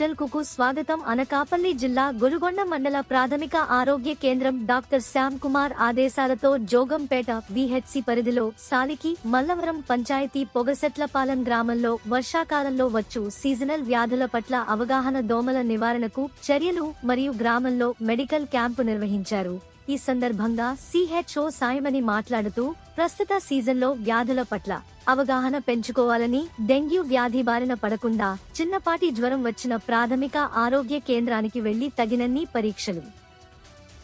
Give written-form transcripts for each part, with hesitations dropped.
Hospital కు స్వాగతం. అనకాపల్లి జిల్లా గొలుగొండ మండల ప్రాథమిక ఆరోగ్య కేంద్రం డాక్టర్ శ్యామ్ కుమార్ ఆదేశాలతో జోగంపేట విహెచ్సి పరిధిలో సాలికి మల్లవరం పంచాయతీ పొగసెట్లపాలెం గ్రామంలో వర్షాకాలంలో వచ్చు సీజనల్ వ్యాధుల పట్ల అవగాహన, దోమల నివారణకు చర్యలు మరియు గ్రామంలో మెడికల్ క్యాంపు నిర్వహించారు. ఈ సందర్భంగా సిహెచ్ఓ సాయమని మాట్లాడుతూ ప్రస్తుత సీజన్లో వ్యాధుల పట్ల అవగాహన పెంచుకోవాలని, డెంగ్యూ వ్యాధి బారిన పడకుండా చిన్నపాటి జ్వరం వచ్చిన ప్రాథమిక ఆరోగ్య కేంద్రానికి వెళ్లి తగినన్ని పరీక్షలు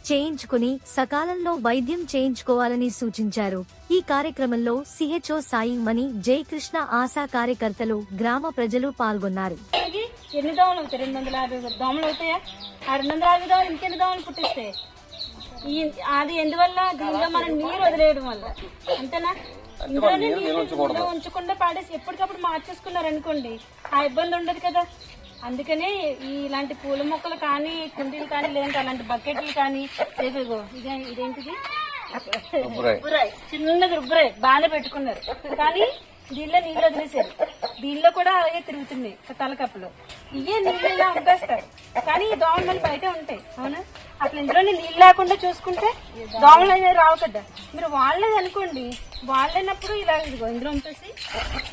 చేయించుకుని సకాలంలో వైద్యం చేయించుకోవాలని సూచించారు. ఈ కార్యక్రమంలో సిహెచ్ఓ సాయి మణి, జయకృష్ణ, ఆశా కార్యకర్తలు, గ్రామ ప్రజలు పాల్గొన్నారు. ఎన్ని దోమలు అవుతాయి? 250 దోమలు అవుతాయా? ఆ 250 దోమలు ఇంకెన్ని దోమలు పుట్టిస్తాయి? అది ఎందువల్ల? దీనిలో మనం నీరు వదిలేయడం వల్ల. అంతేనా? ఇందులోనే నీళ్ళు ఉంచకుండా పాడేసి ఎప్పటికప్పుడు మార్చేసుకున్నారు అనుకోండి, ఆ ఇబ్బంది ఉండదు కదా. అందుకనే ఇలాంటి పూల మొక్కలు కానీ, కుండీలు కానీ, లేదంటే అలాంటి బకెట్లు కానీ, ఇదేంటిది రుబ్బురాయి, చిన్నది రుబ్బురాయి బాగానే పెట్టుకున్నారు. కానీ దీనిలో నీళ్ళు వదిలేసారు. దీనిలో కూడా అలాగే తిరుగుతున్నాయి తలకప్పులు. ఇవే నీళ్ళు ఇలా పంపేస్తారు. కానీ ఈ దోమలు మళ్ళీ బయట ఉంటాయి. అవునా? అసలు ఇందులోనే నీళ్ళు లేకుండా చూసుకుంటే దోమలు అనేవి రావు కదా. మీరు వాళ్ళేది అనుకోండి, వాళ్ళైనప్పుడు ఇలా ఇదిగో ఇందులో ఉంచేసి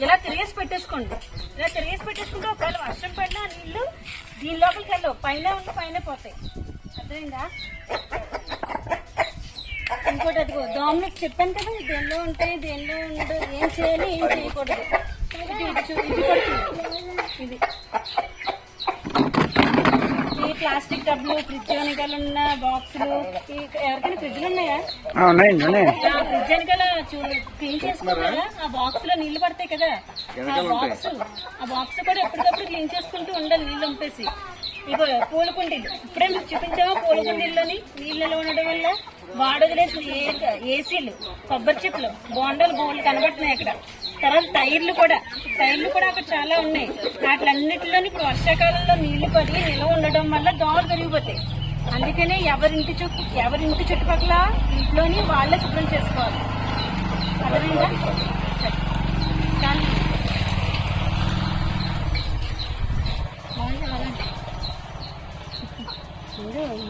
ఇలా తిరిగేసి పెట్టేసుకోండి. ఇలా తిరిగేసి పెట్టేసుకుంటే ఒకవేళ వర్షం పడినా నీళ్లు దీని లోపలికి వెళ్ళవు, పైన ఉండి పైన పోతాయి. అర్థమైందా? ఇంకోటి అదిగో దోమలు చెప్పాను కదా, దేనిలో ఉంటాయి, దేనిలో ఉండదు, ఏం చేయాలి, ఏం చేయకూడదు. ఇది ఈ ప్లాస్టిక్ టబ్లు, ఫ్రిడ్జ్ వెనకాల ఉన్న బాక్సులు, ఎవరికైనా ఫ్రిడ్జ్లు ఉన్నాయా? ఫ్రిడ్జ్ వెనకాల క్లీన్ చేసుకుంటారా? ఆ బాక్స్ లో నీళ్లు పడతాయి కదా, ఆ బాక్స్ కూడా ఎప్పటికప్పుడు క్లీన్ చేసుకుంటూ ఉండాలి నీళ్ళు పంపేసి. ఇగో పూల కుండీలు ఇప్పుడే మీకు చూపించామా? పూల కుండీల్లోని నీళ్ళలో ఉండడం వల్ల వాడొదిలేసిన ఏసీలు, కొబ్బరి చెప్పులు, బోండాలు బోన్లు కనబడుతున్నాయి అక్కడ. తర్వాత టైర్లు కూడా అక్కడ చాలా ఉన్నాయి. వాటిలన్నిటిలోని ఇప్పుడు వర్షాకాలంలో నీళ్లు పడి నిల్వ ఉండడం వల్ల దోమలు పెరిగిపోతాయి. అందుకనే ఎవరింటి చుట్టుపక్కల ఇంట్లోని వాళ్ళే శుభ్రం చేసుకోవాలి. అర్థమైందా?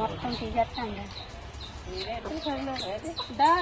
మొత్తం తీసేస్తాను. దా